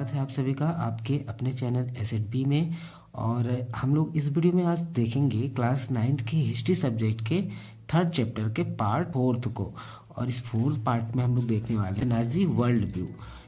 स्वागत है आप सभी का आपके अपने चैनल एसएडबी में। और हम लोग इस वीडियो में आज देखेंगे क्लास 9th के हिस्ट्री सब्जेक्ट के 3rd चैप्टर के पार्ट 4 को। और इस 4th पार्ट में हम लोग देखने वाले हैं नाजी वर्ल्ड व्यू,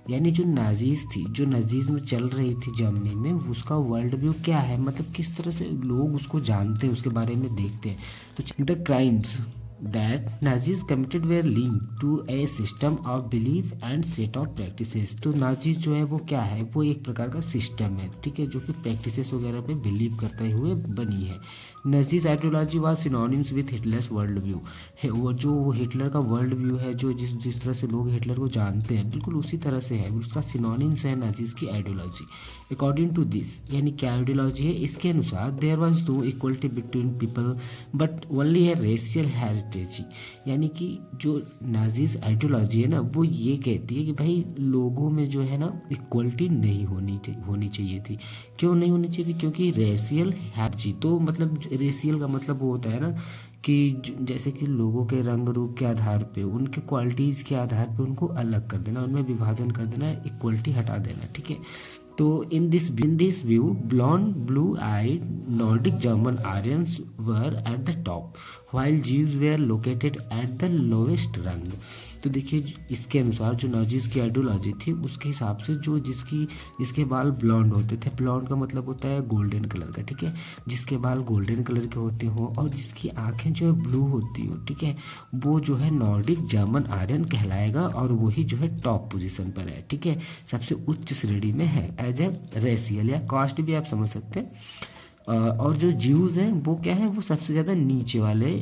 यानी जो नाजीज थी, जो नाजीज्म चल रही थी जर्मनी में, उसका वर्ल्ड व्यू क्या है, मतलब किस तरह से लोग उसको जानते हैं, उसके बारे में देखते हैं। तो the crimes that Nazis committed were linked to a system of belief and set of practices। तो नाजी जो है वो क्या है, वो एक प्रकार का सिस्टम है, ठीक है, जो कि प्रैक्टिसेस वगैरह पे बिलीव करते हुए बनी है। Nazis ideology was synonyms with Hitler's world view है। वो जो हिटलर का वर्ल्ड व्यू है, जो जिस तरह से लोग हिटलर को जानते हैं, बिल्कुल उसी तरह से है, उसका सिनोनिम्स है नाजीज की आइडियोलॉजी। अकॉर्डिंग टू दिस, यानी क्या आइडियोलॉजी है, इसके अनुसार there was no equality between people but only है रेशियल हेरिटेज। यानी कि जो नाजीज आइडियोलॉजी है ना, वो ये कहती है कि भाई लोगों में जो है ना इक्वलिटी नहीं होनी चाहिए थी। क्यों नहीं होनी चाहिए थी? क्योंकि रेशियल हेरिटेज, तो मतलब रेशियल का मतलब वो होता है ना कि जैसे कि लोगों के रंग रूप के आधार पे, उनके क्वालिटीज़ के आधार पे उनको अलग कर देना, उनमें विभाजन कर देना, इक्वलिटी हटा देना, ठीक है। तो in this view blonde blue-eyed Nordic German Aryans were at the top while Jews were located at the lowest rung। तो देखिए इसके अनुसार जो नाजीज की आइडियोलॉजी थी उसके हिसाब से जो जिसके बाल ब्लॉन्ड होते थे, ब्लॉन्ड का मतलब होता है गोल्डन कलर का, ठीक है, जिसके बाल गोल्डन कलर के होते हो और जिसकी आंखें जो है ब्लू होती हो, ठीक है, वो जो है नॉर्डिक जर्मन आर्यन कहलाएगा और वही जो है टॉप पोजीशन पर है, ठीक है, सबसे उच्च श्रेणी में है एज ए रेशियल या कास्ट भी आप समझ सकते हैं। और जो ज्यूज हैं वो क्या है, वो सबसे ज़्यादा नीचे वाले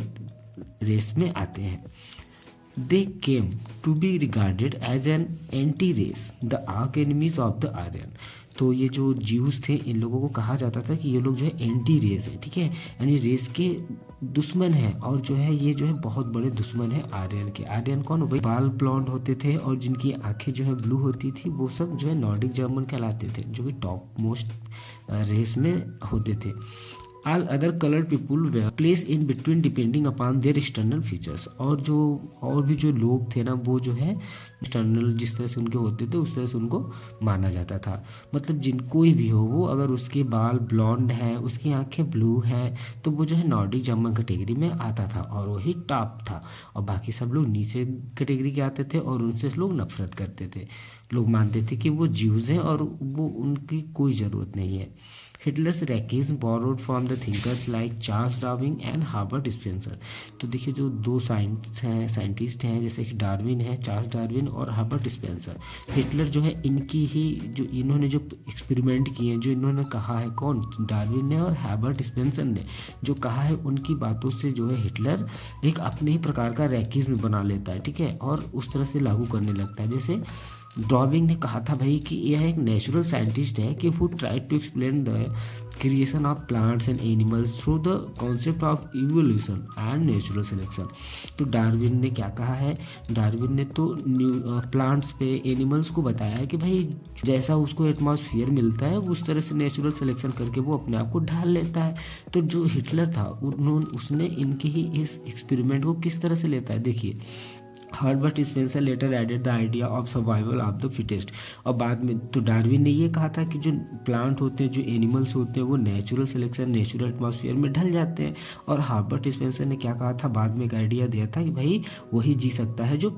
रेस में आते हैं। They came to be regarded as an anti-race, the arch enemies of the Aryan। तो ये जो ज्यूज थे, इन लोगों को कहा जाता था कि ये लोग जो है एंटी रेस है, ठीक है, यानी रेस के दुश्मन है और जो है ये जो है बहुत बड़े दुश्मन है आर्यन के। आर्यन कौन? वही बाल ब्लॉन्ड होते थे और जिनकी आंखें जो है ब्लू होती थी, वो सब जो है नॉर्डिक जर्मन कहलाते थे, जो कि टॉप मोस्ट रेस में होते थे। All other colored people were placed in between depending upon their external features। और भी जो लोग थे ना, वो जो है एक्सटर्नल जिस तरह से उनके होते थे उस तरह से उनको माना जाता था। मतलब कोई भी हो वो, अगर उसके बाल ब्लॉन्ड हैं, उसकी आंखें ब्लू हैं, तो वो जो है नॉर्डिक जर्मन कैटेगरी में आता था और वही टॉप था। और बाकी सब लोग नीचे कैटेगरी के आते थे और उनसे लोग नफरत करते थे। लोग मानते थे कि वो ज्यूज हैं और वो उनकी कोई ज़रूरत नहीं है। Hitler's racism borrowed from the thinkers like Charles Darwin and Herbert Spencer। तो देखिए जो दो साइंटिस्ट हैं जैसे कि डार्विन है, चार्ल्स डार्विन और हर्बर्ट स्पेंसर, हिटलर जो है इनकी ही जो इन्होंने जो एक्सपेरिमेंट किए हैं, जो इन्होंने कहा है, कौन? डार्विन ने और हर्बर्ट स्पेंसर ने जो कहा है, उनकी बातों से जो है हिटलर एक अपने ही प्रकार का रैकिज्म बना लेता है, ठीक है, और उस तरह से लागू करने लगता है। जैसे डार्विन ने कहा था भाई कि यह एक नेचुरल साइंटिस्ट है कि who tried to explain the creation of plants and animals through the concept of evolution and natural selection. तो डार्विन ने क्या कहा है? डार्विन ने तो प्लांट्स पे, एनिमल्स को बताया है कि भाई जैसा उसको एटमॉस्फेयर मिलता है उस तरह से नेचुरल सिलेक्शन करके वो अपने आप को ढाल लेता है। तो जो हिटलर था उसने इनके ही इस एक्सपेरिमेंट को किस तरह से लेता है, देखिए। Herbert Spencer later added the idea of survival of the fittest. और बाद में तो डार्विन ने ये कहा था कि जो प्लांट होते हैं, जो एनिमल्स होते हैं, वो नेचुरल सिलेक्शन, नेचुरल एटमॉस्फेयर में ढल जाते हैं। और हर्बर्ट स्पेंसर ने क्या कहा था, बाद में एक आइडिया दिया था कि भाई वही जी सकता है जो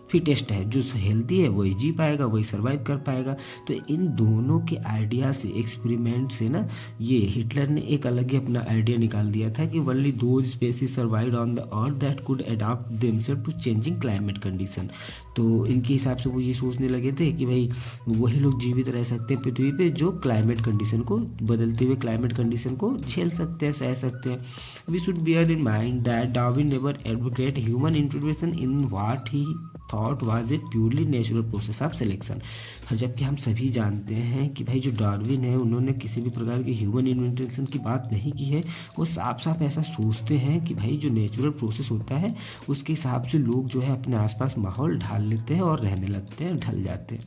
फिटेस्ट है, जो हेल्दी है वही जी पाएगा, वही सर्वाइव कर पाएगा। तो इन दोनों के आइडिया से, एक्सपेरिमेंट से ना, ये हिटलर ने एक अलग ही अपना आइडिया निकाल दिया था कि only those species survived on the earth that could adopt themselves to changing climate condition. तो इनके हिसाब से वो ये सोचने लगे थे कि भाई वही लोग जीवित रह सकते हैं पृथ्वी पे जो क्लाइमेट कंडीशन को, बदलते हुए क्लाइमेट कंडीशन को झेल सकते हैं, सह सकते हैं। We should bear in mind that Darwin never advocate human intervention in what he thought was a purely natural process of selection. जबकि हम सभी जानते हैं कि भाई जो डार्विन है, उन्होंने किसी भी प्रकार की ह्यूमन इन्वेंशन की बात नहीं की है। वो साफ साफ ऐसा सोचते हैं कि भाई जो नेचुरल प्रोसेस होता है उसके हिसाब से लोग जो है अपने आसपास माहौल ढाल लेते हैं और रहने लगते हैं, ढल जाते हैं।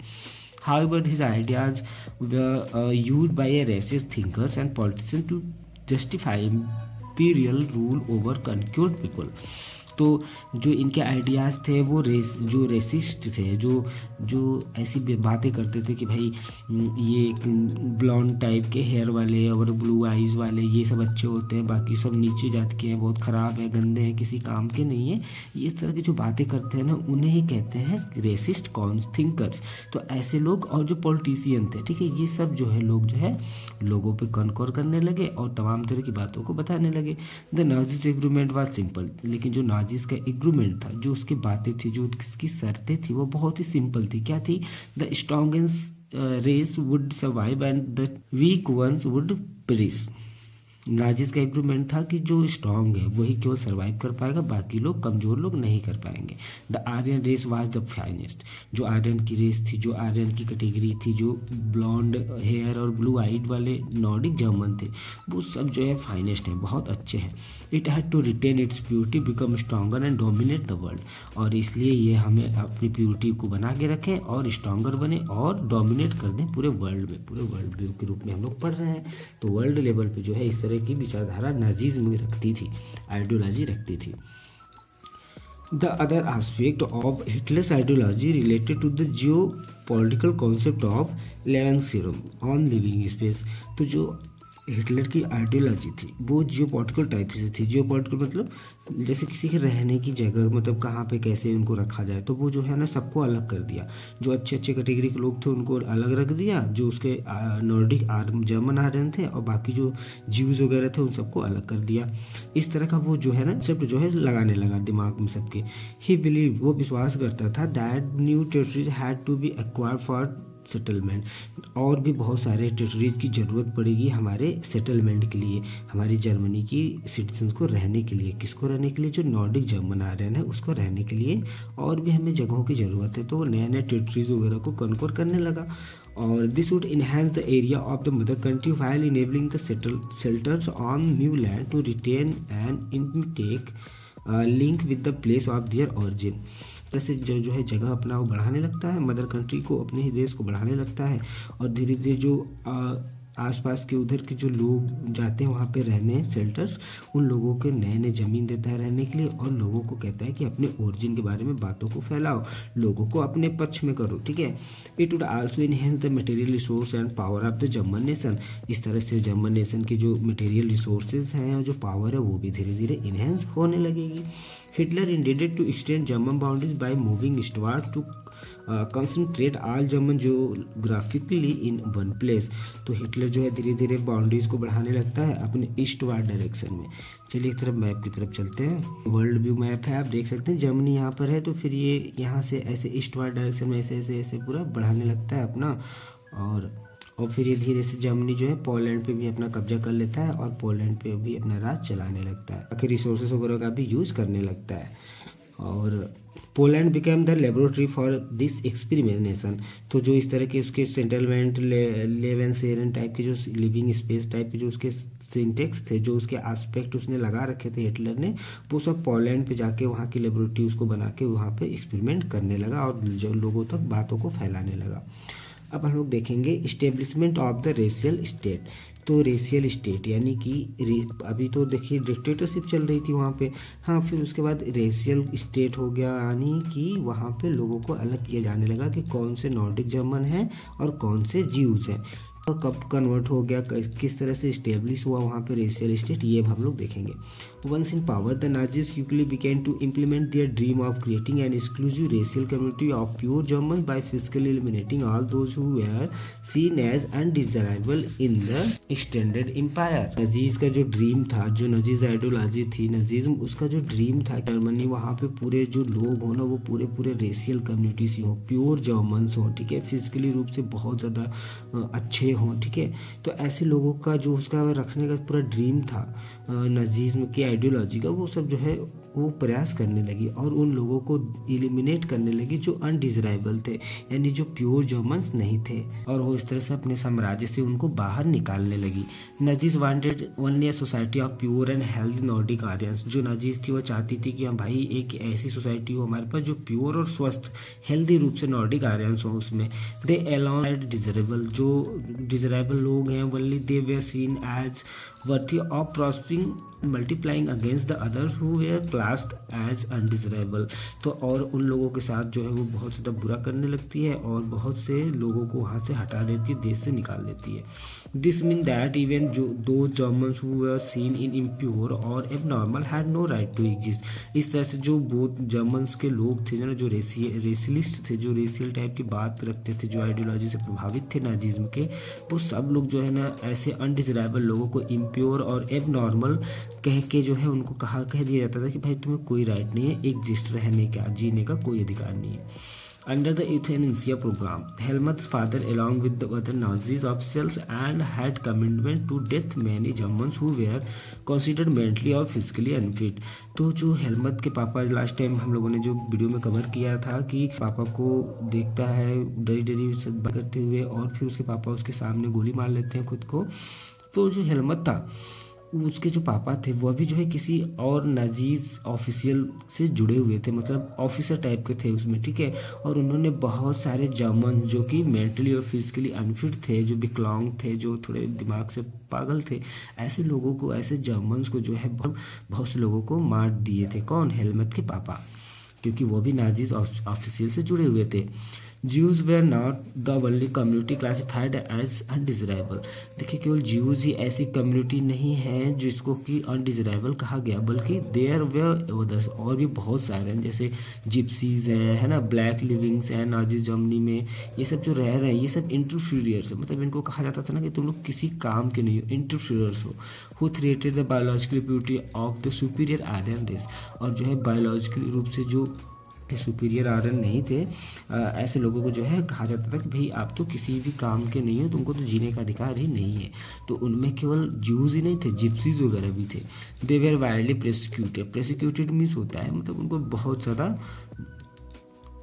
However, his ideas were used by a racist thinkers and politicians to justify imperial rule over conquered people। तो जो इनके आइडियाज़ थे वो रेसिस्ट थे, जो ऐसी बातें करते थे कि भाई ये ब्लॉन्ड टाइप के हेयर वाले और ब्लू आइज़ वाले ये सब अच्छे होते हैं, बाकी सब नीचे जात के हैं, बहुत ख़राब है, गंदे हैं, किसी काम के नहीं है, ये तरह की जो बातें करते हैं ना उन्हें ही कहते हैं रेसिस्ट थिंकर्स। तो ऐसे लोग और जो पॉलिटिशियन थे, ठीक है, ये सब जो है लोग जो है लोगों पे कनकोर करने लगे और तमाम तरह की बातों को बताने लगे। The Nazis agreement was simple, लेकिन जो नाजिस का एग्रीमेंट था, जो उसकी बातें थी, जो उसकी शर्तें थी, वो बहुत ही सिंपल थी। क्या थी? The strongest race would survive and the weak ones would perish. Nazis का एग्रीमेंट था कि जो स्ट्रांग है वही केवल सर्वाइव कर पाएगा, बाकी लोग कमजोर लोग नहीं कर पाएंगे। The Aryan race was the finest, जो आर्यन की रेस थी, जो आर्यन की कैटेगरी थी, जो ब्लॉन्ड हेयर और ब्लू आइड वाले नॉर्डिक जर्मन थे, वो सब जो है फाइनेस्ट हैं, बहुत अच्छे हैं। It had to retain its purity, become stronger and dominate the world, और इसलिए ये हमें अपनी प्योरिटी को बना के रखें और स्ट्रॉन्गर बने और डोमिनेट कर दें पूरे वर्ल्ड में। पूरे वर्ल्ड व्यू के रूप में हम लोग पढ़ रहे हैं, तो वर्ल्ड लेवल पे जो है इस तरह की विचारधारा नाजिज्म रखती थी, आइडियोलॉजी रखती थी। The other aspect of Hitler's ideology related to the geopolitical concept of Lebensraum on living space. तो जो हिटलर की आइडियोलॉजी थी वो जियोपॉलिटिकल टाइप से थी। जियोपॉलिटिकल मतलब जैसे किसी के रहने की जगह, मतलब कहाँ पे कैसे उनको रखा जाए, तो वो जो है ना सबको अलग कर दिया। जो अच्छे अच्छे कैटेगरी के लोग थे उनको अलग रख दिया, जो उसके नॉर्डिक जर्मन आर्यन थे, और बाकी जो ज्यूज वगैरह थे उन सबको अलग कर दिया। इस तरह का वो जो है ना सब जो है लगाने लगा दिमाग में सबके। ही बिलीव, वो विश्वास करता था that new territories had to be acquired for settlement, और भी बहुत सारे टेरिटरीज की ज़रूरत पड़ेगी हमारे सेटलमेंट के लिए, हमारी जर्मनी की सिटीजन्स को रहने के लिए। किसको रहने के लिए? जो नॉर्डिक जर्मन आर्यन है उसको रहने के लिए, और भी हमें जगहों की ज़रूरत है। तो वो नए नए टेरिटरीज वगैरह को कनकोर करने लगा। और this would enhance the area of the mother country while enabling the settlers on new land to retain and intake link with the place of their origin. ऐसे जो है जगह अपना वो बढ़ाने लगता है, मदर कंट्री को, अपने ही देश को बढ़ाने लगता है, और धीरे धीरे जो आसपास के उधर के जो लोग जाते हैं वहाँ पे रहने, सेल्टर्स, उन लोगों के नए नए ज़मीन देता है रहने के लिए, और लोगों को कहता है कि अपने ओरिजिन के बारे में बातों को फैलाओ, लोगों को अपने पक्ष में करो, ठीक है। It would also enhance the material resource and power of the German nation. इस तरह से जर्मन नेशन के जो मटेरियल रिसोर्सेज हैं और जो पावर है वो भी धीरे धीरे इनहेंस होने लगेगी। Hitler intended to extend German boundaries by moving eastward to concentrate all German geographically in one place. तो हिटलर जो है धीरे धीरे बाउंड्रीज को बढ़ाने लगता है अपने ईस्ट वार्ड डायरेक्शन में। चलिए एक तरफ मैप की तरफ चलते हैं। वर्ल्ड व्यू मैप है, आप देख सकते हैं जर्मनी यहाँ पर है, तो फिर ये यहाँ से ऐसे ईस्ट वार्ड डायरेक्शन में ऐसे ऐसे ऐसे पूरा बढ़ाने लगता है अपना, और फिर ये धीरे से जर्मनी जो है पोलैंड पे भी अपना कब्जा कर लेता है और पोलैंड पे भी अपना राज चलाने लगता है, बाकी रिसोर्सेज वगैरह का भी यूज़ करने लगता है। और Poland became the laboratory for this experimentation. तो जो इस तरह के उसके सेटलमेंट लेवेंसेरन टाइप के जो लिविंग स्पेस टाइप के जो उसके सिंटेक्स थे, जो उसके एस्पेक्ट उसने लगा रखे थे हिटलर ने, वो सब पोलैंड पे जाके वहाँ की लेबोरेटरी उसको बना के वहाँ पे एक्सपेरिमेंट करने लगा और जो लोगों तक बातों को फैलाने लगा। अब हम लोग देखेंगे establishment of the racial state. तो रेशियल स्टेट यानी कि अभी तो देखिए डिक्टेटरशिप चल रही थी वहाँ पे, हाँ, फिर उसके बाद रेशियल स्टेट हो गया, यानी कि वहाँ पे लोगों को अलग किया जाने लगा कि कौन से नॉर्डिक जर्मन हैं और कौन से ज्यूज हैं, तो कब कन्वर्ट हो गया, किस तरह से इस्टेब्लिश हुआ वहाँ पे रेशियल स्टेट, ये हम लोग देखेंगे। Once in power the Nazis quickly began to implement their dream of creating an exclusive racial community of pure German by physically eliminating all those who were seen as undesirable in the extended empire. Nazis का जो dream था, जो नजीज ideology थी, नजीज्म, उसका जो dream था Germany वहाँ पे पूरे जो लोग हो ना वो पूरे रेशियल कम्युनिटी से हो, प्योर जर्मन्स हो, ठीक है, फिजिकली रूप से बहुत ज़्यादा अच्छे हों, ठीक है। तो ऐसे लोगों का जो उसका रखने का पूरा ड्रीम था नाजीज्म की आइडियोलॉजी का, वो सब जो है वो प्रयास करने लगी और उन लोगों को एलिमिनेट करने लगी जो अनडिजराइबल थे, यानी जो प्योर जर्मन्स नहीं थे, और वो इस तरह से अपने साम्राज्य से उनको बाहर निकालने लगी। Nazis wanted only a society of pure and healthy Nordic Aryans. जो नजीज थी वो चाहती थी कि हम भाई एक ऐसी सोसाइटी हो हमारे पास जो प्योर और स्वस्थ हेल्दी रूप से नॉर्डिक आर्यंस हो उसमें। दे अलाउड डिजरेबल, जो डिजरेबल लोग हैं, only they were seen as worthy of prospering multiplying against the others who were classed as undesirable. तो और उन लोगों के साथ जो है वो बहुत ज़्यादा बुरा करने लगती है और बहुत से लोगों को वहाँ से हटा देती है, देश से निकाल देती है। This mean that even those Germans who were seen in impure or abnormal had no right to exist. इस तरह से जो बहुत जर्मन्स के लोग थे ना, जो रेसिलिस्ट थे, जो रेशियल टाइप की बात रखते थे, जो आइडियोलॉजी से प्रभावित थे नाजिज्म के, वो सब लोग जो है ना ऐसे अनडिजरेबल लोगों को इम्प्योर और एबनॉर्मल कह के जो है उनको कह दिया जाता था कि भाई तुम्हें कोई राइट नहीं है एग्जिस्ट रहने का, जीने का कोई अधिकार नहीं है। Under the euthanasia program, Helmut's father, along with the other Nazi officials, and had commitment to death many Germans who were considered mentally और physically unfit। तो जो हेलमट के पापा, लास्ट टाइम हम लोगों ने जो वीडियो में कवर किया था कि पापा को देखता है डरी डरी करते हुए और फिर उसके पापा उसके सामने गोली मार लेते हैं खुद को। तो जो हेलमट था उसके जो पापा थे वह भी जो है किसी और नाजीज ऑफिशियल से जुड़े हुए थे, मतलब ऑफिसर टाइप के थे उसमें, ठीक है। और उन्होंने बहुत सारे जर्मन जो कि मेंटली और फिजिकली अनफिट थे, जो विकलांग थे, जो थोड़े दिमाग से पागल थे, ऐसे लोगों को, ऐसे जर्मन्स को जो है बहुत से लोगों को मार दिए थे। कौन? हेलमट के पापा, क्योंकि वो भी नाजीज ऑफिशियल से जुड़े हुए थे। Jews were not the only community classified as undesirable। देखिए केवल Jews ही ऐसी कम्युनिटी नहीं है जिसको कि अनडिजरेबल कहा गया, बल्कि देयर वेयर ओदर्स, और भी बहुत सारे हैं, जैसे जिप्सीज हैं, है ना, ब्लैक लिविंग्स हैं नाजी जर्मनी में। ये सब जो रह रहे हैं ये सब इंटरफीरियर्स है, मतलब इनको कहा जाता था ना कि तुम लोग किसी काम के नहीं हो, इंटरफीरियर्स हो। Who threatened the biological beauty of the superior Aryan race, और जो है बायोलॉजिकल रूप से जो सुपीरियर आर्यन नहीं थे, ऐसे लोगों को जो है कहा जाता था कि भाई आप तो किसी भी काम के नहीं हो, तुमको तो जीने का अधिकार ही नहीं है। तो उनमें केवल ज्यूज ही नहीं थे, जिप्सीज वगैरह भी थे। They were widely prosecuted means होता है मतलब उनको बहुत ज़्यादा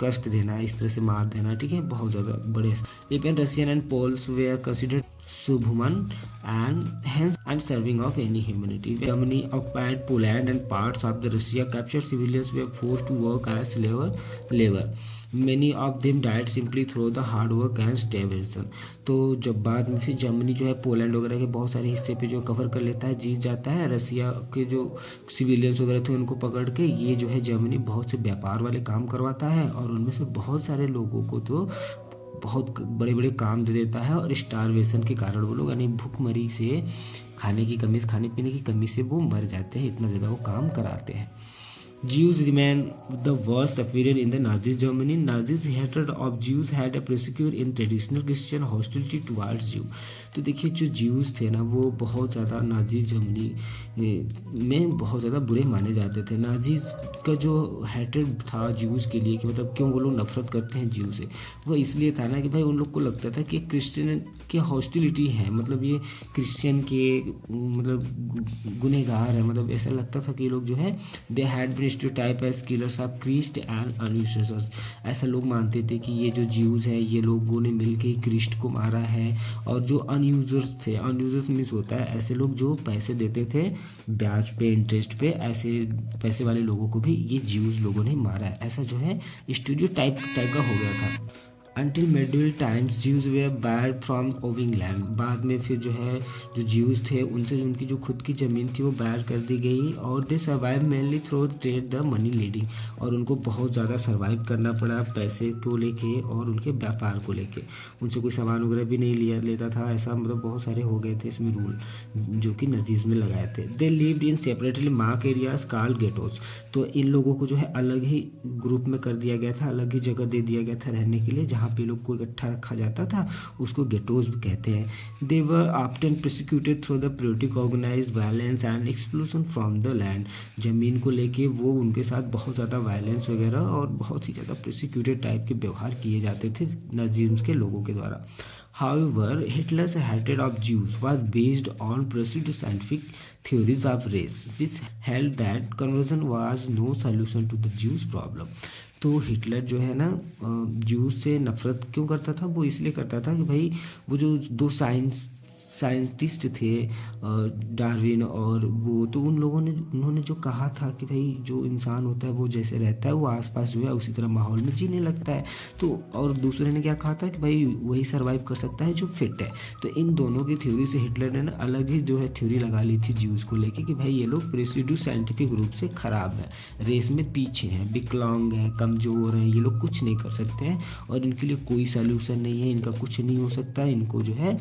कष्ट देना, इस तरह से मार देना, ठीक है, बहुत ज़्यादा बड़े। Even Russian and Poles were considered subhuman and hence undeserving of any humanity। Germany occupied Poland and parts of the Russia, captured civilians were forced to work as labor। Many of them died simply through the hard work and starvation। तो जब बाद में फिर Germany जो है Poland वगैरह के बहुत सारे हिस्से पे जो कवर कर लेता है, जीत जाता है, रसिया के जो सिविलियंस वगैरह थे उनको पकड़ के ये जो है जर्मनी बहुत से व्यापार वाले काम करवाता है और उनमें से बहुत सारे लोगों को तो बहुत बड़े बड़े काम दे देता है और स्टारवेशन के कारण वो लोग, यानी भूखमरी से, खाने पीने की कमी से वो मर जाते हैं, इतना ज़्यादा वो काम कराते हैं। Jews remain the worst offender in the Nazi Germany। Nazis' hatred of Jews had a precedent in traditional Christian hostility towards Jew। तो देखिए जो ज्यूज थे ना वो बहुत ज़्यादा नाजी जर्मनी में बहुत ज़्यादा बुरे माने जाते थे। नाजी का जो हैट्रेड था ज्यूज के लिए कि मतलब क्यों वो लोग नफरत करते हैं ज्यू से, वो इसलिए था ना कि भाई उन लोग को लगता था कि क्रिश्चियन के हॉस्टिलिटी है, मतलब ये क्रिश्चियन के मतलब गुनहगार है, मतलब ऐसा लगता था कि ये लोग जो है they had been stereotype as killers of Christ and usurers. ऐसा लोग मानते थे कि ये जो ज्यूज है ये लोगों ने मिलके क्रिस्ट को मारा है। और जो अनयूजर्स थे, अनयूजर्स मीन्स होता है ऐसे लोग जो पैसे देते थे ब्याज पे, इंटरेस्ट पे, ऐसे पैसे वाले लोगों को भी ये ज्यूज लोगों ने मारा है। ऐसा जो है स्टीरियोटाइप का हो गया था। Until medieval times Jews were barred from owning land। बाद में फिर जो है जो ज्यूज थे उनसे उनकी जो खुद की ज़मीन थी वो बैर कर दी गई और दे survive mainly through trade the money leading. और उनको बहुत ज़्यादा सर्वाइव करना पड़ा पैसे को लेके और उनके व्यापार को लेके, उनसे कोई सामान वगैरह भी नहीं लेता था, ऐसा मतलब बहुत सारे हो गए थे इसमें रूल जो कि नजीज में लगाए थे। They lived in separately mark areas called ghettos. तो इन लोगों को जो है अलग ही ग्रुप में कर दिया गया था, अलग ही जगह दे दिया गया था रहने के लिए, जहाँ पे लोग को इकट्ठा रखा जाता था, उसको गेटोज भी कहते हैं। They were often prosecuted through the periodic organised violence and exclusion from the land. जमीन को लेके वो उनके साथ बहुत ज़्यादा वायलेंस वगैरह और बहुत ही ज़्यादा प्रोसिक्यूटेड टाइप के व्यवहार किए जाते थे नाज़िज़्म के लोगों के द्वारा। However, Hitler's hatred of Jews was based on pursued scientific theories of race, which held that conversion was no solution to the Jews' problem। तो हिटलर जो है ना ज्यूज से नफरत क्यों करता था? वो इसलिए करता था कि भाई वो जो दो साइंटिस्ट थे डार्विन और वो, तो उन्होंने जो कहा था कि भाई जो इंसान होता है वो जैसे रहता है वो आसपास जो है उसी तरह माहौल में जीने लगता है। तो और दूसरे ने क्या कहा था कि भाई वही सरवाइव कर सकता है जो फिट है। तो इन दोनों की थ्योरी से हिटलर ने ना अलग ही जो है थ्योरी लगा ली थी ज्यूज को लेके कि भाई ये लोग प्रेसिड्यू साइंटिफिक रूप से खराब है, रेस में पीछे हैं, विकलांग हैं, कमज़ोर हैं, ये लोग कुछ नहीं कर सकते हैं और इनके लिए कोई सॉल्यूशन नहीं है, इनका कुछ नहीं हो सकता, इनको जो है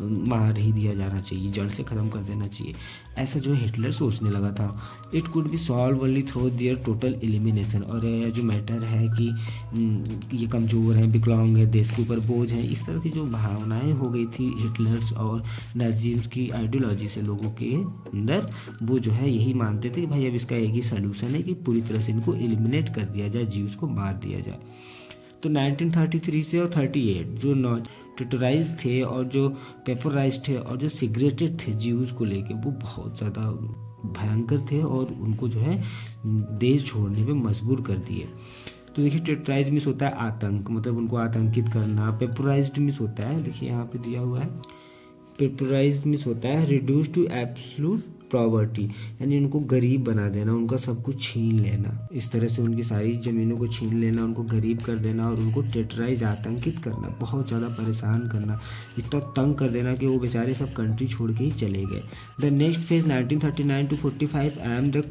मार ही दिया जाना चाहिए, जड़ से ख़त्म कर देना चाहिए। ऐसा जो हिटलर सोचने लगा था। It could be solve only through their total elimination. और जो मैटर है कि ये कमज़ोर हैं, विकलांग है, देश के ऊपर बोझ हैं, इस तरह की जो भावनाएं हो गई थी हिटलर्स और नाज़िज़्म की आइडियोलॉजी से लोगों के अंदर, वो जो है यही मानते थे कि भाई अब इसका एक ही सोल्यूशन है कि पूरी तरह से इनको एलिमिनेट कर दिया जाए, ज्यूज़ को मार दिया जाए। तो 1933 से और 38 जो टेटराइज थे और जो पेपराइज थे और जो सिगरेटेड थे ज्यूज को लेके, वो बहुत ज़्यादा भयंकर थे और उनको जो है देश छोड़ने पे मजबूर कर दिए। तो देखिए टेटराइज मिस होता है आतंक, मतलब उनको आतंकित करना। पेपराइज्ड मिस होता है, देखिए यहाँ पे दिया हुआ है, पेपराइज्ड मिस होता है रिड्यूस टू एब्सोल्यूट प्रॉपर्टी, यानी उनको गरीब बना देना, उनका सब कुछ छीन लेना, इस तरह से उनकी सारी ज़मीनों को छीन लेना, उनको गरीब कर देना और उनको टेटराइज आतंकित करना, बहुत ज़्यादा परेशान करना, इतना तंग कर देना कि वो बेचारे सब कंट्री छोड़ के ही चले गए। The next phase 1939 to 45 am the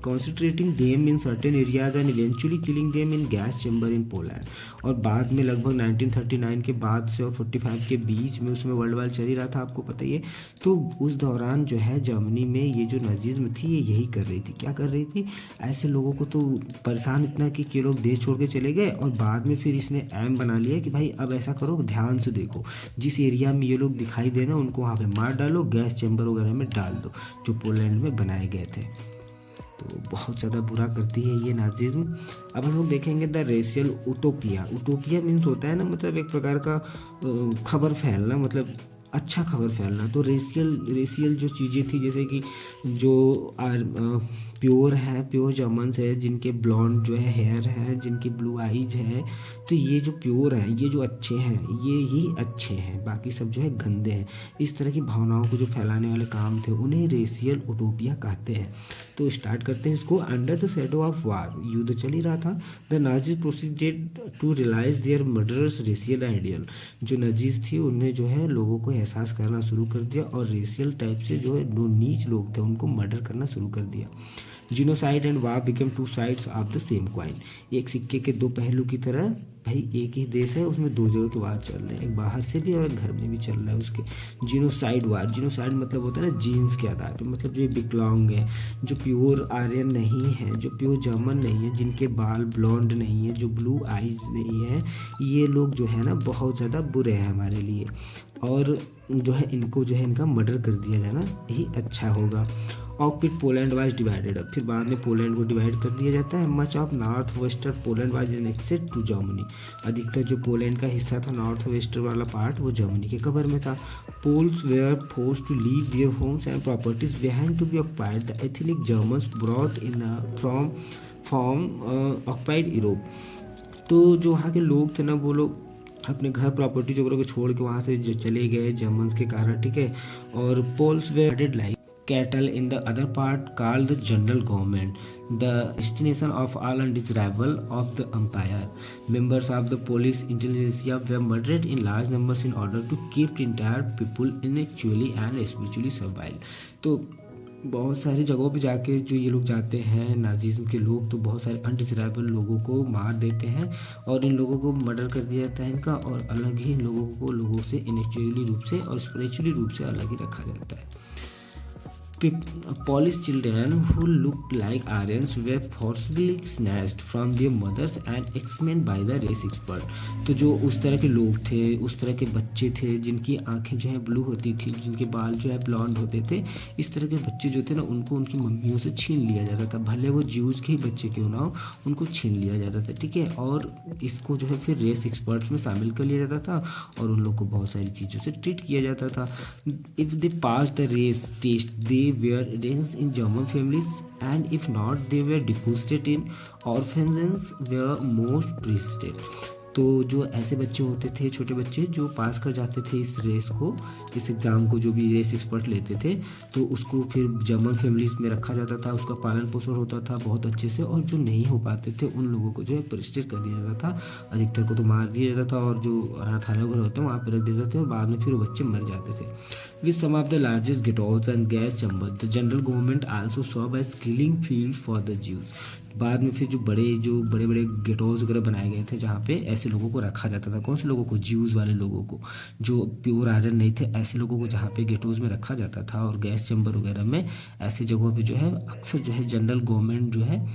concentrating them in certain areas and eventually killing them in gas chamber in Poland. और बाद में लगभग 1939 के बाद से और 45 के बीच में, उसमें वर्ल्ड वार चल ही रहा था आपको पता ही है, तो उस दौरान जो है जर्मनी में ये जो नाज़िज़्म थी ये यही कर रही थी। क्या कर रही थी, ऐसे लोगों को तो परेशान इतना कि ये लोग देश छोड़ के चले गए और बाद में फिर इसने एम बना लिया कि भाई अब ऐसा करो, ध्यान से देखो, जिस एरिया में ये लोग दिखाई देना उनको वहाँ पे मार डालो, गैस चैम्बर वगैरह में डाल दो जो पोलैंड में बनाए गए थे। तो बहुत ज़्यादा बुरा करती है ये नाज़िज़्म। अब हम लोग देखेंगे the racial Utopia. Utopia means होता है ना, मतलब एक प्रकार का खबर फैलना, मतलब अच्छा खबर फैलना। तो रेशियल जो चीज़ें थी, जैसे कि जो प्योर है, प्योर जर्मन्स है जिनके ब्लॉन्ड जो है हेयर है, जिनकी ब्लू आइज है, तो ये जो प्योर हैं, ये जो अच्छे हैं, ये ही अच्छे हैं, बाकी सब जो है गंदे हैं। इस तरह की भावनाओं को जो फैलाने वाले काम थे उन्हें रेशियल उटोपिया कहते हैं। तो स्टार्ट करते हैं इसको। Under the shadow of war, युद्ध चल ही रहा था, the Nazis proceeded to realise their murderers racial ideal. जो नजीज थी उन्हें जो है लोगों को एहसास करना शुरू कर दिया और रेशियल टाइप से जो है जो नीच लोग थे उनको मर्डर करना शुरू कर दिया। Genocide and war became two sides of the same coin. एक सिक्के के दो पहलू की तरह, भाई एक ही देश है उसमें दो जगह के वार चल रहे हैं, एक बाहर से भी और एक घर में भी चल रहा है उसके। जीनोसाइड वार, जीनोसाइड मतलब होता है ना जीन्स के आधार पर, मतलब जो विकलांग है, जो प्योर आर्यन नहीं है, जो प्योर जर्मन नहीं है, जिनके बाल ब्लॉन्ड नहीं है, जो ब्लू आइज नहीं है, ये लोग जो है ना बहुत ज़्यादा बुरे हैं हमारे लिए और जो है इनको जो है इनका मर्डर कर दिया जाना यही अच्छा होगा। और फिर पोलैंड वाज डिवाइडेड, अब फिर बाद में पोलैंड को डिवाइड कर दिया जाता है। Much of north western Poland was annexed to Germany. अधिकतर जो पोलैंड का हिस्सा था नॉर्थ वेस्टर्न वाला पार्ट वो जर्मनी के कवर में था। Poles were force to leave their homes and properties behind to be occupied. The ethnic Germans brought in from occupied Europe. तो जो वहाँ के लोग थे ना, वो लोग अपने घर प्रॉपर्टी वगैरह को छोड़ के वहाँ से जो चले गए जर्मन्स के कारण, ठीक है। और Poles were like cattle in the other part called the general government, the destination of all undesirable of the empire. Members of the police intelligentsia were murdered in large numbers in order to keep the entire people intellectually and spiritually servile. तो बहुत सारी जगहों पे जाके जो ये लोग जाते हैं नाज़िज़्म के लोग, तो बहुत सारे अनडिज़ायरेबल लोगों को मार देते हैं और इन लोगों को मर्डर कर दिया जाता है इनका, और अलग ही लोगों को लोगों से इंटेलेक्चुअली रूप से और स्पिरिचुअली रूप से अलग ही रखा जाता है। Polish children who looked like Aryans were forcibly snatched from their mothers and examined by the race expert. तो जो उस तरह के लोग थे, उस तरह के बच्चे थे जिनकी आंखें जो है ब्लू होती थी, जिनके बाल जो है ब्लॉन्ड होते थे, इस तरह के बच्चे जो थे ना उनको उनकी मम्मियों से छीन लिया जाता था, भले वो ज्यूज के ही बच्चे क्यों ना हो, उनको छीन लिया जाता था, ठीक है। और इसको जो है फिर रेस एक्सपर्ट्स में शामिल कर लिया जाता था और उन लोग को बहुत सारी चीज़ों से ट्रीट किया जाता था। If they pass the race test they were raised in German families, and if not they were deposited in orphanages where most persisted. तो जो ऐसे बच्चे होते थे, छोटे बच्चे जो पास कर जाते थे इस रेस को, इस एग्ज़ाम को, जो भी रेस एक्सपर्ट लेते थे, तो उसको फिर जर्मन फैमिलीज में रखा जाता था, उसका पालन पोषण होता था बहुत अच्छे से, और जो नहीं हो पाते थे उन लोगों को जो है परिष्कृत कर दिया जाता था, अधिकतर को तो मार दिया जाता था, और जो अनाथालय घर होते हैं वहाँ पर रख देते थे, और बाद में फिर वो बच्चे मर जाते थे। With some of the largest ghettos and gas chamber the general government also serve as killing field for the Jews. बाद में फिर जो बड़े बड़े गेटोज वगैरह बनाए गए थे जहाँ पे ऐसे लोगों को रखा जाता था। कौन से लोगों को? ज्यूज वाले लोगों को, जो प्योर आर्यन नहीं थे, ऐसे लोगों को जहाँ पे गेटोज में रखा जाता था, और गैस चैम्बर वगैरह में ऐसी जगहों पे जो है अक्सर जो है जनरल गवर्नमेंट जो है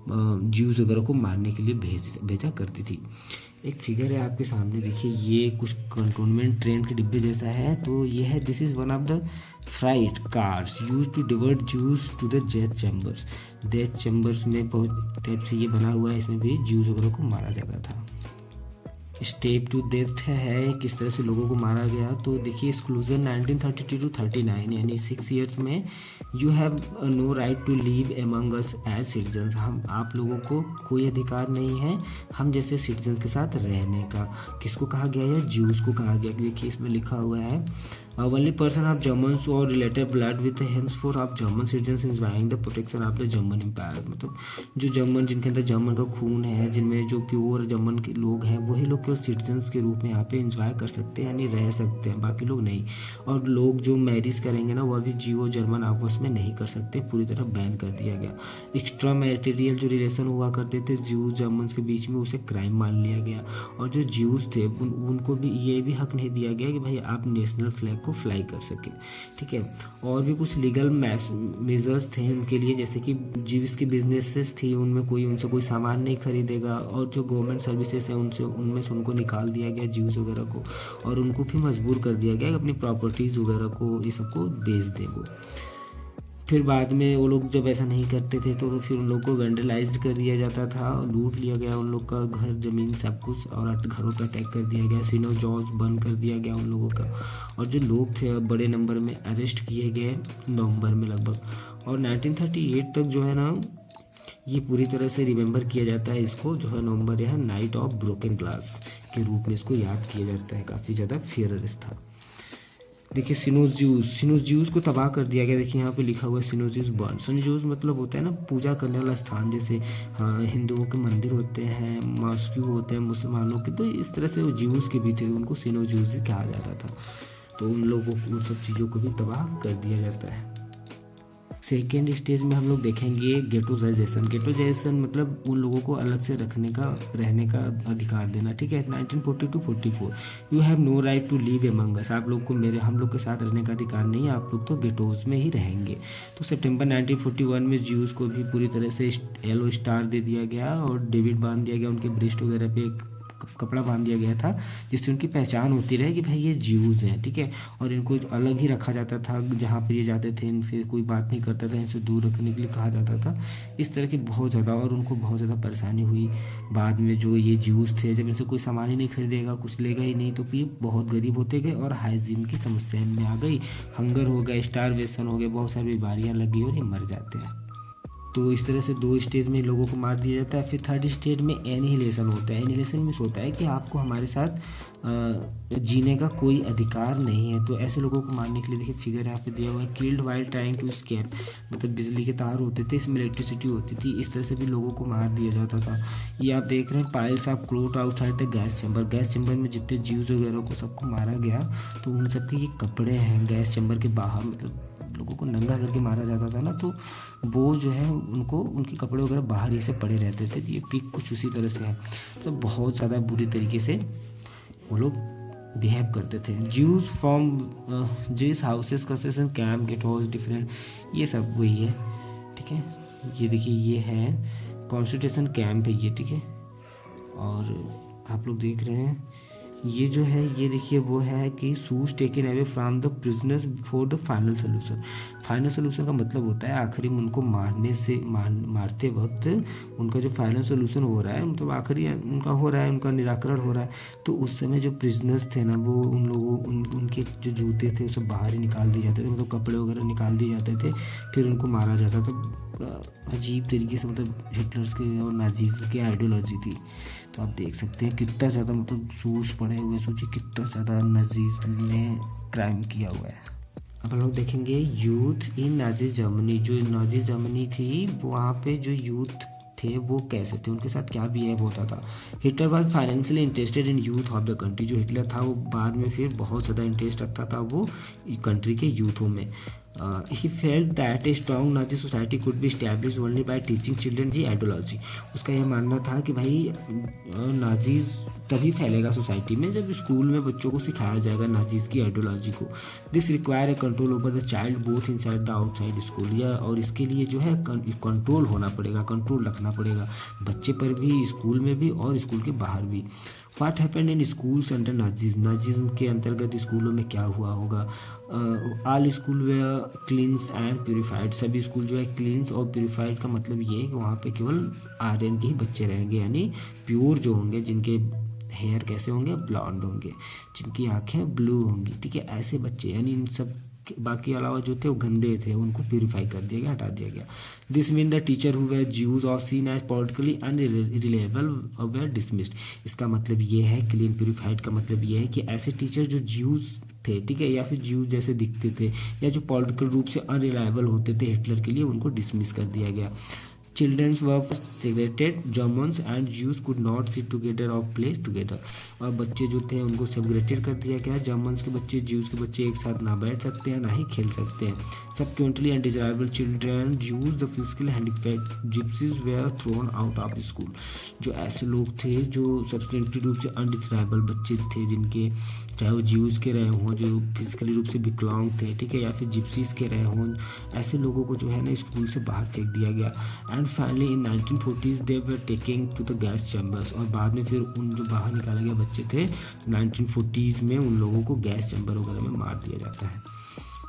ज्यूज वगैरह को मारने के लिए भेजा करती थी। एक फिगर है आपके सामने, देखिए, ये कुछ कंटोनमेंट ट्रेन के डिब्बे जैसा है, तो ये है, this is one of the freight cars use to divert Jews to the death chambers. Death chambers में बहुत टाइप से ये बना हुआ है, इसमें भी ज्यूज वगैरह को मारा जाता था। स्टेप टू डेथ है, किस तरह से लोगों को मारा गया, तो देखिए, एक्सक्लूजन 1932 to 39, यानी 6 ईयर्स में you have no right to live among us as citizens. हम आप लोगों को कोई अधिकार नहीं है हम जैसे सिटीजन के साथ रहने का। किसको कहा गया है? ज्यूज को कहा गया। देखिए, इसमें लिखा हुआ है, only person of Germans or related blood with henceforth of German citizens enjoying the protection of the German Empire। मतलब जो जर्मन, जिनके अंदर जर्मन का खून है, जिनमें जो प्योर जर्मन के लोग हैं, वही लोग केवल सिटीजन्स के रूप में यहाँ पे एंजॉय कर सकते हैं, यानी रह सकते हैं, बाकी लोग नहीं। और लोग जो मैरिज करेंगे ना, वह भी जीवो जर्मन आपस में नहीं कर सकते, पूरी तरह बैन कर दिया गया। एक्स्ट्रा मैटेरियल जो रिलेशन हुआ करते थे ज्यूज जर्मन के बीच में, उसे क्राइम मान लिया गया। और जो ज्यूज थे उनको भी ये भी हक नहीं दिया गया कि भाई आप नेशनल फ्लैग को फ्लाई कर सके, ठीक है। और भी कुछ लीगल मेजर्स थे उनके लिए, जैसे कि जीविस की बिजनेसेस थी, उनमें उनसे कोई सामान नहीं खरीदेगा, और जो गवर्नमेंट सर्विसेज हैं उनमें से उनको निकाल दिया गया ज्यूज वगैरह को, और उनको भी मजबूर कर दिया गया कि अपनी प्रॉपर्टीज वगैरह को, ये सबको बेच दें वो। फिर बाद में वो लोग जब ऐसा नहीं करते थे तो फिर उन लोग को वेंडलाइज कर दिया जाता था, लूट लिया गया उन लोग का घर, ज़मीन, सब कुछ, और घरों पर अटैक कर दिया गया, सिनोजॉज बंद कर दिया गया उन लोगों का। और जो लोग थे बड़े नंबर में अरेस्ट किए गए नवंबर में लगभग। और 1938 तक जो है ना, ये पूरी तरह से रिमेंबर किया जाता है इसको, जो है नवंबर यह नाइट ऑफ ब्रोकन ग्लास के रूप में इसको याद किया जाता है। काफ़ी ज़्यादा फेयरलेस था। देखिए, सिनोज्यूज को तबाह कर दिया गया। देखिए, यहाँ पे लिखा हुआ है सिनोज्यूज बर्न। सिनोज्यूज मतलब होता है ना पूजा करने वाला स्थान, जैसे हिंदुओं के मंदिर होते हैं, मॉस्क्यू होते हैं मुसलमानों के, तो इस तरह से वो ज्यूज के भी थे, उनको सिनोज्यूज कहा जाता था। तो उन लोगों को, उन सब चीज़ों को भी तबाह कर दिया जाता है। सेकेंड स्टेज में हम लोग देखेंगे गेटोजाइजेशन। गेटोजाइजेशन मतलब उन लोगों को अलग से रहने का अधिकार देना, ठीक है। 1940 to 44 you have no right to live among us. आप लोग को हम लोग के साथ रहने का अधिकार नहीं है, आप लोग तो गेटोज में ही रहेंगे। तो सितंबर 1941 में ज्यूज को भी पूरी तरह से येलो स्टार दे दिया गया, और डेविड बांध दिया गया, उनके ब्रेस्ट वगैरह पे एक कपड़ा बांध दिया गया था, जिससे उनकी पहचान होती रहे कि भाई ये ज्यूज हैं, ठीक है। और इनको अलग ही रखा जाता था, जहाँ पर ये जाते थे इनसे कोई बात नहीं करता था, इनसे दूर रखने के लिए कहा जाता था। इस तरह की बहुत ज़्यादा, और उनको बहुत ज़्यादा परेशानी हुई। बाद में जो ये ज्यूज थे, जब इनसे कोई सामान ही नहीं खरीदेगा, कुछ लेगा ही नहीं, तो ये बहुत गरीब होते गए, और हाइजीन की समस्या इनमें आ गई, हंगर हो गया, स्टारवेशन हो गया, बहुत सारी बीमारियाँ लगी, और ये मर जाते हैं। तो इस तरह से 2 स्टेज में लोगों को मार दिया जाता है। फिर 3rd स्टेज में एनिहिलेशन होता है। एनिहिलेशन में होता है कि आपको हमारे साथ जीने का कोई अधिकार नहीं है। तो ऐसे लोगों को मारने के लिए देखिए फिगर यहाँ पे दिया हुआ है, killed while trying to escape. मतलब बिजली के तार होते थे, इसमें इलेक्ट्रिसिटी होती थी, इस तरह से भी लोगों को मार दिया जाता था। ये आप देख रहे हैं, piles of cloth outside the gas chamber. Gas chamber में जितने ज्यूज वगैरह को सबको मारा गया, तो उन सबके ये कपड़े हैं गैस चैम्बर के बाहर, मतलब लोगों को नंगा करके मारा जाता था ना, तो वो जो है उनको उनके कपड़े वगैरह बाहर ही से पड़े रहते थे। ये पिक कुछ उसी तरह से है। तो बहुत ज़्यादा बुरी तरीके से वो लोग बिहेव करते थे। ज्यूज फ्रॉम जिस houses concession camp gate house different, ये सब वही है, ठीक है। ये देखिए, ये है कॉन्सेंट्रेशन कैंप है ये, ठीक है। और आप लोग देख रहे हैं, ये जो है, ये देखिए वो है कि shoes taken away from the prisoners before the final solution. Final solution का मतलब होता है आखिरी में उनको मारते वक्त उनका जो फाइनल सोल्यूशन हो रहा है, मतलब आखिरी उनका हो रहा है, उनका निराकरण हो रहा है। तो उस समय जो प्रिजनर्स थे ना, वो उन लोगों उनके जो जूते थे वो सब बाहर ही निकाल दिए जाते थे, मतलब कपड़े वगैरह निकाल दिए जाते थे, फिर उनको मारा जाता था। अजीब तरीके से मतलब हिटलर्स के और नाजीज़ की आइडियोलॉजी थी। तो आप देख सकते हैं कितना ज़्यादा मतलब सूस पड़े हुए, सोचिए कितना ज़्यादा नाजीज़ ने क्राइम किया हुआ है। अब हम लोग देखेंगे यूथ इन नाजी जर्मनी। जो नाजी जर्मनी थी वहाँ पे जो यूथ थे वो कैसे थे, उनके साथ क्या बिहेव होता था। Hitler was financially interested in youth of the country. जो हिटलर था वो बाद में फिर बहुत ज़्यादा इंटरेस्ट रखता था वो कंट्री के यूथों में। he felt that a strong Nazi society could be established only by teaching children the ideology। उसका यह मानना था कि भाई नाजीज तभी फैलेगा सोसाइटी में जब स्कूल में बच्चों को सिखाया जाएगा नाजीज की आइडियोलॉजी को। This require a control over the child both inside the outside school. या और इसके लिए जो है कंट्रोल होना पड़ेगा, कंट्रोल रखना पड़ेगा बच्चे पर भी, स्कूल में भी और स्कूल के बाहर भी। What happened in schools under Nazism. Nazism के अंतर्गत स्कूलों में क्या हुआ होगा। All school were cleansed and purified. सभी स्कूल जो है क्लीन्स और प्योरीफाइड का मतलब ये है कि वहाँ पे केवल आर्यन के ही बच्चे रहेंगे, यानी प्योर जो होंगे, जिनके हेयर कैसे होंगे, ब्लॉन्ड होंगे, जिनकी आंखें ब्लू होंगी, ठीक है, ऐसे बच्चे, यानी इन सब बाकी अलावा जो थे वो गंदे थे, उनको प्यूरिफाई कर दिया गया, हटा दिया गया। This mean the teacher who were Jews और सीन एज पॉलिटिकली अनरिलायबल वर डिसमिस्ड। इसका मतलब ये है, क्लीन प्यूरिफाइड का मतलब ये है कि ऐसे टीचर जो ज्यूज थे, ठीक है, या फिर ज्यूज जैसे दिखते थे या जो पॉलिटिकल रूप से अनरिलायबल होते थे हिटलर के लिए, उनको डिसमिस कर दिया गया। Children were segregated, Germans and Jews could not sit together or play together। और बच्चे जो थे उनको सेग्रेटेड कर दिया गया। जर्मन्स के बच्चे, ज्यूज के बच्चे एक साथ ना बैठ सकते हैं, ना ही खेल सकते हैं। Subsequently undesirable children, Jews, the physically handicapped, gypsies were thrown out of school। जो ऐसे लोग थे जो सब्सटेंटली रूप से अनडिजायरेबल बच्चे थे, जिनके चाहे वो ज्यूज के रहे हों, जो फिजिकली रूप से विकलांग थे, ठीक है, या फिर जिप्सीज के रहे हों, ऐसे लोगों को जो है ना स्कूल से बाहर फेंक दिया गया। And finally in 1940s they were taking to the gas chambers. और बाद में फिर उन जो बाहर निकाले गए बच्चे थे 1940s में, उन लोगों को गैस चैम्बर वगैरह में मार दिया जाता है।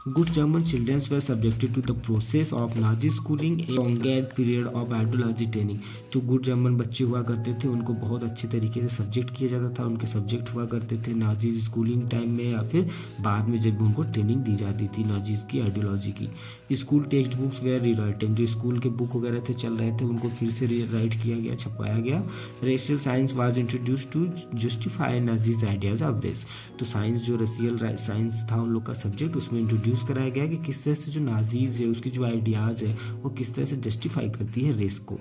Good German children were subjected to the process of Nazi schooling, a prolonged period of ideology training। जो गुड जर्मन बच्चे हुआ करते थे उनको बहुत अच्छे तरीके से सब्जेक्ट किया जाता था, उनके सब्जेक्ट हुआ करते थे नाजीज स्कूलिंग टाइम में या फिर बाद में जब उनको ट्रेनिंग दी जाती थी नाजीज की आइडियोलॉजी की। School text books were rewriting. जो स्कूल के बुक वगैरह थे चल रहे थे उनको फिर से रीराइट किया गया, छपवाया गया। Racial science was introduced to justify Nazis ideas of race. तो साइंस जो रेशियल साइंस था उन लोग का सब्जेक्ट, उसमें इंट्रोड्यूस कराया गया कि किस तरह से जो नाजीज है उसकी जो आइडियाज है वो किस तरह से जस्टिफाई करती है रेस को,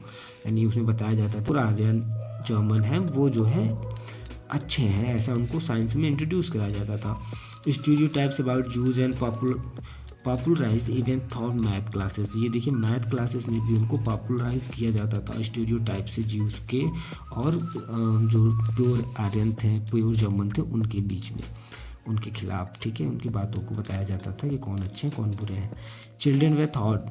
यानी उसमें बताया जाता है पूरा आर्यन जर्मन है वो जो है अच्छे हैं, ऐसा उनको साइंस में इंट्रोड्यूस कराया जाता था। Stereotypes about Jews and popularized even thought math classes. ये देखिए मैथ क्लासेस में भी उनको पॉपुलराइज किया जाता था स्टीरियोटाइप से ज्यूज के और जो प्योर आर्यन थे, प्योर जर्मन थे, उनके बीच में, उनके खिलाफ, ठीक है, उनकी बातों को बताया जाता था कि कौन अच्छे हैं कौन बुरे हैं। Children were taught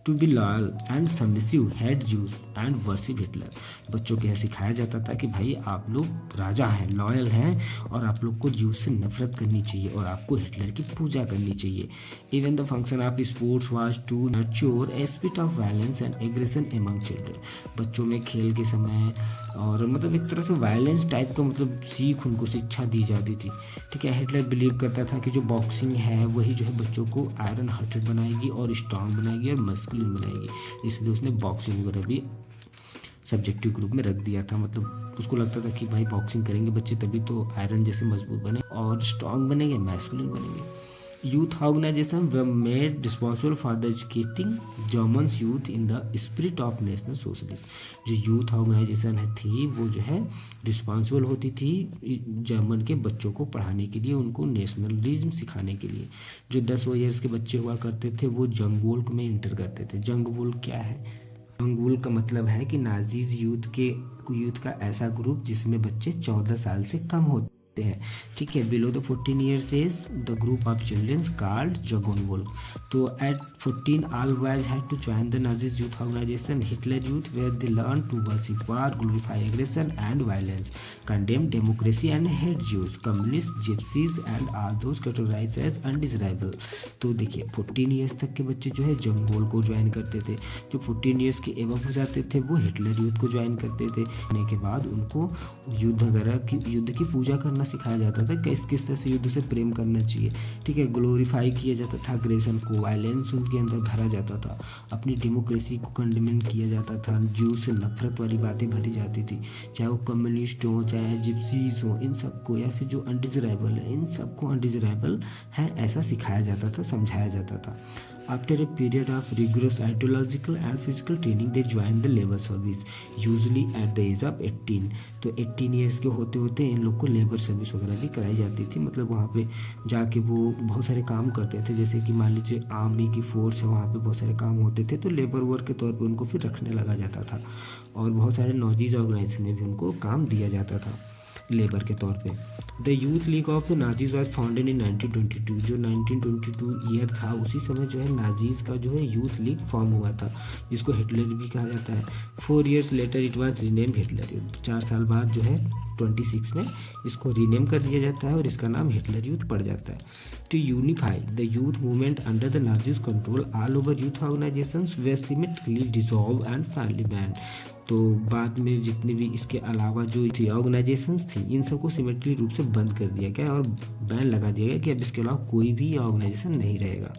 to be loyal and submissive, hate Jews and worship Hitler. बच्चों को यह सिखाया जाता था कि भाई आप लोग राजा हैं, लॉयल हैं और आप लोग को ज्यूज से नफरत करनी चाहिए और आपको हिटलर की पूजा करनी चाहिए। Even the function of sports was to nurture a spirit of violence and aggression among children. बच्चों में खेल के समय और मतलब एक तरह से वायलेंस टाइप का मतलब सीख, उनको शिक्षा दी जाती थी, ठीक है। हिटलर बिलीव करता था कि जो बॉक्सिंग है वही जो है बच्चों को आयरन हार्टेड बनाएगी और स्ट्रांग बनाएगी और मस्कुलिन बनाएगी, इसलिए उसने बॉक्सिंग वगैरह भी सब्जेक्टिव ग्रुप में रख दिया था। मतलब उसको लगता था कि भाई बॉक्सिंग करेंगे बच्चे तभी तो आयरन जैसे मजबूत बने और स्ट्रांग बनेंगे, मैस्कुलिन बनेंगे। Youth organisation were made responsible for the educating Germans youth in the spirit of national socialism. जो यूथ ऑर्गेनाइजेशन थी वो जो है रिस्पॉन्सिबल होती थी जर्मन के बच्चों को पढ़ाने के लिए, उनको नेशनलिज्म सिखाने के लिए। जो 10 ईयर्स के बच्चे हुआ करते थे वो जंगवोल्क में इंटर करते थे। जंगवोल्क क्या है? जंगवोल्क का मतलब है कि नाजीज यूथ का ऐसा ग्रुप जिसमें बच्चे 14 साल से कम होते। हैं, ठीक है। Below the 14 years age the group of childrens called Jungvolk. तो at 14 all boys had to join the Nazis youth organisation Hitler youth where they learn to worship war, glorify aggression and violence, condemn democracy and hate Jews, communist, gypsies and all those categorised as undesirable. तो देखिए 14 years तक के बच्चे जो है जंगवोल्क को join करते थे, जो 14 ईयर्स के एबव हो जाते थे वो हिटलर यूथ को ज्वाइन करते थे। होने के बाद उनको युद्ध वगैरह युद्ध की पूजा करना सिखाया जाता था, किस तरह से युद्ध से प्रेम करना चाहिए, ठीक है। ग्लोरीफाई किया जाता था अग्रेशन को, वायलेंस उनके अंदर भरा जाता था, अपनी डेमोक्रेसी को कंडेमेंट किया जाता था, ज्यू से नफरत वाली बातें भरी जाती थी, चाहे वो कम्युनिस्ट हो चाहे जिप्सीज हो, इन सबको, या फिर जो अनडिजरेबल है इन सबको अनडिजरेबल है ऐसा सिखाया जाता था, समझाया जाता था। After a period of rigorous ideological and physical training, they joined the labor service, usually at the age of 18। तो 18 ईयर्स के होते होते इन लोग को लेबर सर्विस वगैरह भी कराई जाती थी, मतलब वहाँ पे जाके वो बहुत सारे काम करते थे, जैसे कि मान लीजिए आर्मी की फोर्स है, वहाँ पे बहुत सारे काम होते थे, तो लेबर वर्क के तौर पे उनको फिर रखने लगा जाता था, और बहुत सारे नाजीज ऑर्गेनाइजेशन में भी उनको काम दिया जाता था लेबर के तौर पे। The youth league of the Nazis was founded in 1922। जो 1922 ईयर था उसी समय जो है नाजीज का जो है यूथ लीग फॉर्म हुआ था, जिसको हिटलर भी कहा जाता है। 4 years later it was rename Hitler youth. 4 साल बाद जो है 26 में इसको रीनेम कर दिया जाता है और इसका नाम हिटलर यूथ पड़ जाता है। To unify the youth movement under the Nazis control all over youth organisations were symmetrically dissolve and finally ban. तो बाद में जितने भी इसके अलावा जो थी ऑर्गेनाइजेशंस थी इन सबको सिमेट्रिक रूप से बंद कर दिया गया और बैन लगा दिया गया कि अब इसके अलावा कोई भी ऑर्गेनाइजेशन नहीं रहेगा।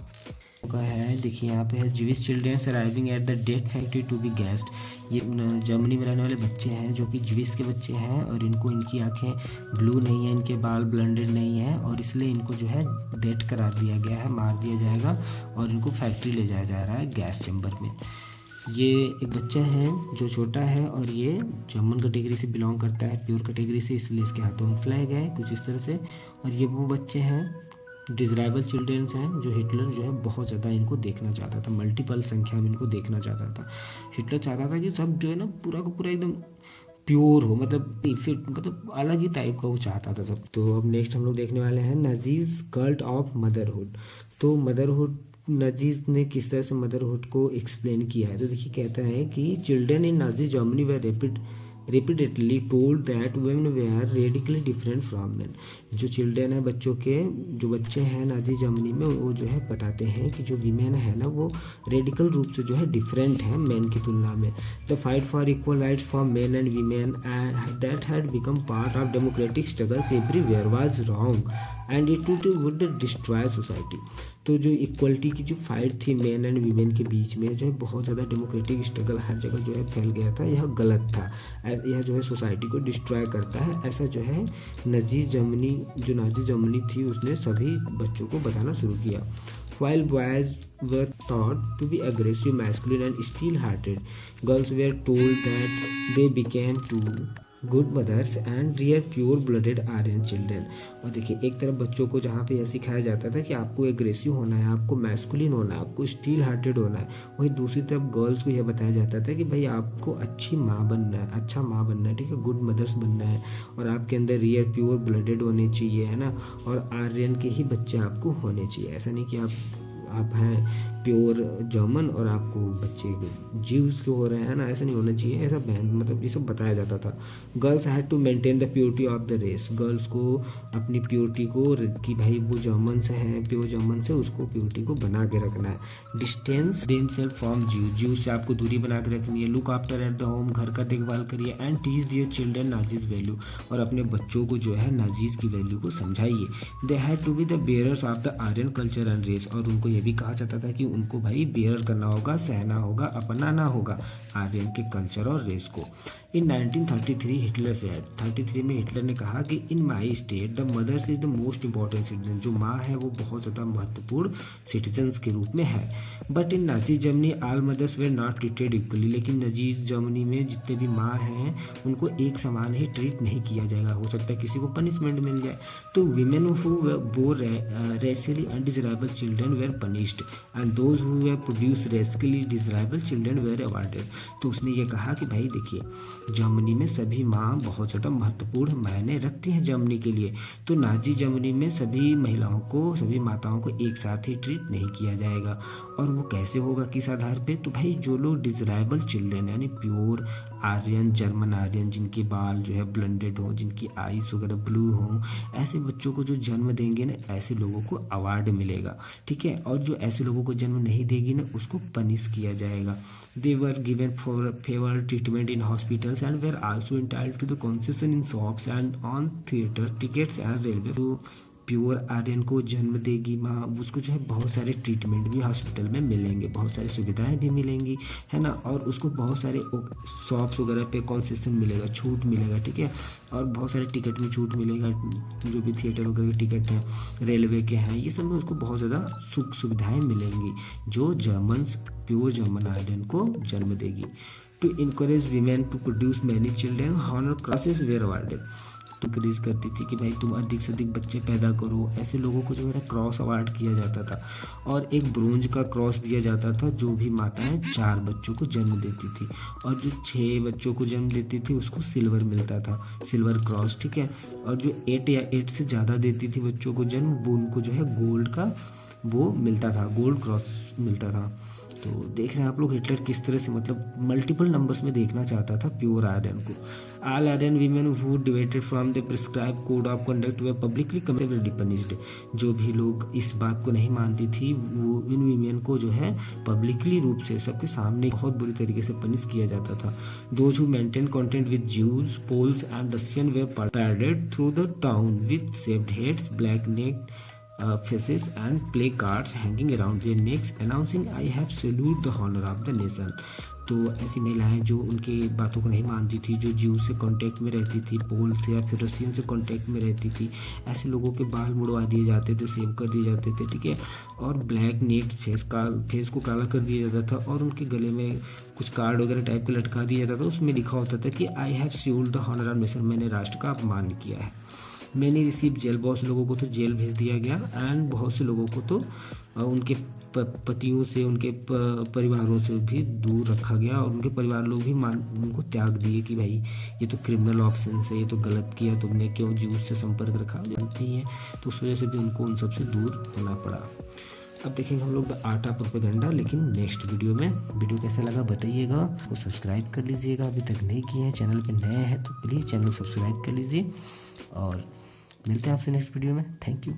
का है देखिए यहाँ पे है Jewish childrens arriving at the death factory to be gassed. ये जर्मनी में रहने वाले बच्चे हैं जो कि ज्यूइश के बच्चे हैं, और इनकी आंखें ब्लू नहीं है, इनके बाल ब्लंडेड नहीं है, और इसलिए इनको जो है डेट करार दिया गया है, मार दिया जाएगा और इनको फैक्ट्री ले जाया जा रहा है गैस चैम्बर में। ये एक बच्चा है जो छोटा है और ये जर्मन कैटेगरी से बिलोंग करता है, प्योर कैटेगरी से, इसलिए इसके हाथों में फ्लैग है कुछ इस तरह से। और ये वो बच्चे हैं डिजराइबल चिल्ड्रेंस हैं जो हिटलर जो है बहुत ज़्यादा इनको देखना चाहता था, मल्टीपल संख्या में इनको देखना चाहता था। हिटलर चाहता था कि सब जो है ना पूरा का पूरा एकदम प्योर हो, मतलब फिट, मतलब अलग ही टाइप का वो चाहता था सब। तो अब नेक्स्ट हम लोग देखने वाले हैं नाजीज कल्ट ऑफ मदरहुड। तो मदरहुड नाजीज ने किस तरह से मदरहुड को एक्सप्लेन किया है, तो देखिए कहता है कि children in Nazi Germany way repeatedly told that women were radically different from men। जो चिल्ड्रन है जो बच्चे हैं नाजी जर्मनी में वो जो है बताते हैं कि जो वीमेन है ना वो रेडिकल रूप से जो है डिफरेंट है मेन की तुलना में। The fight for equal rights for main and women that had become part of democratic struggles everywhere was wrong and it would destroy society. तो जो इक्वलिटी की जो फाइट थी मेन एंड वीमेन के बीच में जो है बहुत ज़्यादा डेमोक्रेटिक स्ट्रगल हर जगह जो है फैल गया था, यह गलत था, यह जो है सोसाइटी को डिस्ट्रॉय करता है, ऐसा जो है नाजी जर्मनी थी उसने सभी बच्चों को बताना शुरू किया। While boys were thought to be aggressive, masculine and steel-hearted, girls were told that they became too good mothers and rear pure blooded Aryan children. और देखिए एक तरफ बच्चों को जहाँ पे यह सिखाया जाता था कि आपको एग्रेसिव होना है, आपको मैस्कुलिन होना है, आपको स्टील हार्टेड होना है, वहीं दूसरी तरफ गर्ल्स को यह बताया जाता था कि भाई आपको अच्छी माँ बनना है, अच्छा माँ बनना है, ठीक है, गुड मदर्स बनना है, और आपके अंदर रियर प्योर ब्लडेड होने चाहिए, है ना, और आर्यन के ही बच्चे आपको होने चाहिए। ऐसा नहीं कि आप हैं प्योर जर्मन और आपको बच्चे जीव्स के हो रहे हैं ना, ऐसा नहीं होना चाहिए, ऐसा बैन मतलब ये सब बताया जाता था। Girls had to maintain the purity of the race. Girls को अपनी प्योरिटी को कि भाई वो जर्मन से हैं, प्योर जर्मन से, उसको प्योरिटी को बना के रखना है। डिस्टेंस देमसेल्फ फ्रॉम जीव से आपको दूरी बना के रखनी है। Look after at the home, घर का देखभाल करिए। And teach their children Nazis value, और अपने बच्चों को जो है नाजीज की वैल्यू को समझाइए। They had to be the bearers of the Aryan culture and race, और उनको ये भी कहा जाता था कि उनको भाई बेयर करना होगा, सहना होगा, अपनाना होगा आर्यन के कल्चर और रेस को। इन 1933 हिटलर से 33 में हिटलर ने कहा कि in my state the mothers is the most important citizen. जो माँ है वो बहुत ज़्यादा महत्वपूर्ण सिटीजन्स के रूप में है। But in Nazi Germany all mothers were not treated equally. लेकिन नाजीज जर्मनी में जितने भी माँ हैं उनको एक समान ही ट्रीट नहीं किया जाएगा, हो सकता है किसी को पनिशमेंट मिल जाए। तो women who bore racially undesirable children were punished and those who have produce racially desirable children were awarded. तो उसने ये कहा कि भाई देखिए, जर्मनी में सभी माँ बहुत ज़्यादा महत्वपूर्ण मायने रखती हैं जर्मनी के लिए, तो नाजी जर्मनी में सभी महिलाओं को, सभी माताओं को एक साथ ही ट्रीट नहीं किया जाएगा। और वो कैसे होगा, किस आधार पे? तो भाई जो लोग डिजरेबल चिल्ड्रन यानी प्योर आर्यन, जर्मन आर्यन, जिनके बाल जो है ब्लेंडेड हो, जिनकी आईज वगैरह ब्लू हो, ऐसे बच्चों को जो जन्म देंगे ना, ऐसे लोगों को अवार्ड मिलेगा, ठीक है। और जो ऐसे लोगों को जन्म नहीं देगी ना, उसको पनिश किया जाएगा। They were given for favour treatment in hospitals and were also entitled to the concession in shops and on theatre tickets and railway. तो प्योर आर्यन को जन्म देगी माँ, उसको जो है बहुत सारे ट्रीटमेंट भी हॉस्पिटल में मिलेंगे, बहुत सारी सुविधाएं भी मिलेंगी, है ना। और उसको बहुत सारे शॉप्स वगैरह पे कंसेशन मिलेगा, छूट मिलेगा, ठीक है। और बहुत सारे टिकट में छूट मिलेगा, जो भी थिएटर वगैरह के टिकट हैं, रेलवे के हैं, ये सब में उसको बहुत ज़्यादा सुख सुविधाएँ मिलेंगी जो प्योर जर्मन आर्यन को जन्म देगी। To encourage women to produce many children, honour crosses were awarded. तो इंकरेज करती थी कि भाई तुम अधिक से अधिक बच्चे पैदा करो, ऐसे लोगों को जो है क्रॉस अवार्ड किया जाता था। और एक ब्रोंज का क्रॉस दिया जाता था जो भी माताएं 4 बच्चों को जन्म देती थी, और जो 6 बच्चों को जन्म देती थी उसको सिल्वर मिलता था, सिल्वर क्रॉस, ठीक है। और जो 8 से ज़्यादा देती थी बच्चों को जन्म, वो उनको जो है गोल्ड का वो मिलता था, गोल्ड क्रॉस मिलता था। तो देख रहे हैं आप लोग, हिटलर किस तरह से मतलब मल्टीपल नंबर्स में देखना चाहता था प्योर आर्यन को। All Aryan women who deviated from the prescribe code of conduct were publicly commendably punished. जो भी लोग इस बात को नहीं मानती थी, वो इन वीमेन को जो है पब्लिकली रूप से सबके सामने बहुत बुरी तरीके से पनिश किया जाता था। Those who maintain contact with Jews, Poles and Russian were paraded through the town with shaved heads, black neck faces and play cards hanging around their necks announcing I have salute the honor of the nation। तो ऐसी महिलाएं जो उनकी बातों को नहीं मानती थी, जो ज्यू से कांटेक्ट में रहती थी, पोल से या फिर रशियन से कांटेक्ट में रहती थी, ऐसे लोगों के बाल मुड़वा दिए जाते थे, सेव कर दिए जाते थे, ठीक है। और ब्लैक नेट फेस को काला कर दिया जाता था, और उनके गले में कुछ कार्ड वगैरह टाइप का लटका दिया जाता था। उसमें लिखा होता था कि I have salute the honour of nation, मैंने राष्ट्र का अपमान किया है। मैंने रिसीव जेल, बहुत से लोगों को तो जेल भेज दिया गया, एंड बहुत से लोगों को तो उनके पतियों से, उनके परिवारों से भी दूर रखा गया, और उनके परिवार लोग भी उनको त्याग दिए कि भाई ये तो क्रिमिनल ऑप्शन है, ये तो गलत किया तुमने, क्यों ज्यूज से संपर्क रखा, जानते ही है। तो उस वजह से भी उनको उन सबसे दूर होना पड़ा। अब देखेंगे हम लोग द आर्ट ऑफ प्रोपेगेंडा, लेकिन नेक्स्ट वीडियो में। वीडियो कैसा लगा बताइएगा, वो सब्सक्राइब कर लीजिएगा, अभी तक नहीं किए हैं, चैनल पे नए हैं तो प्लीज़ चैनल सब्सक्राइब कर लीजिए, और मिलते हैं आपसे नेक्स्ट वीडियो में। Thank you.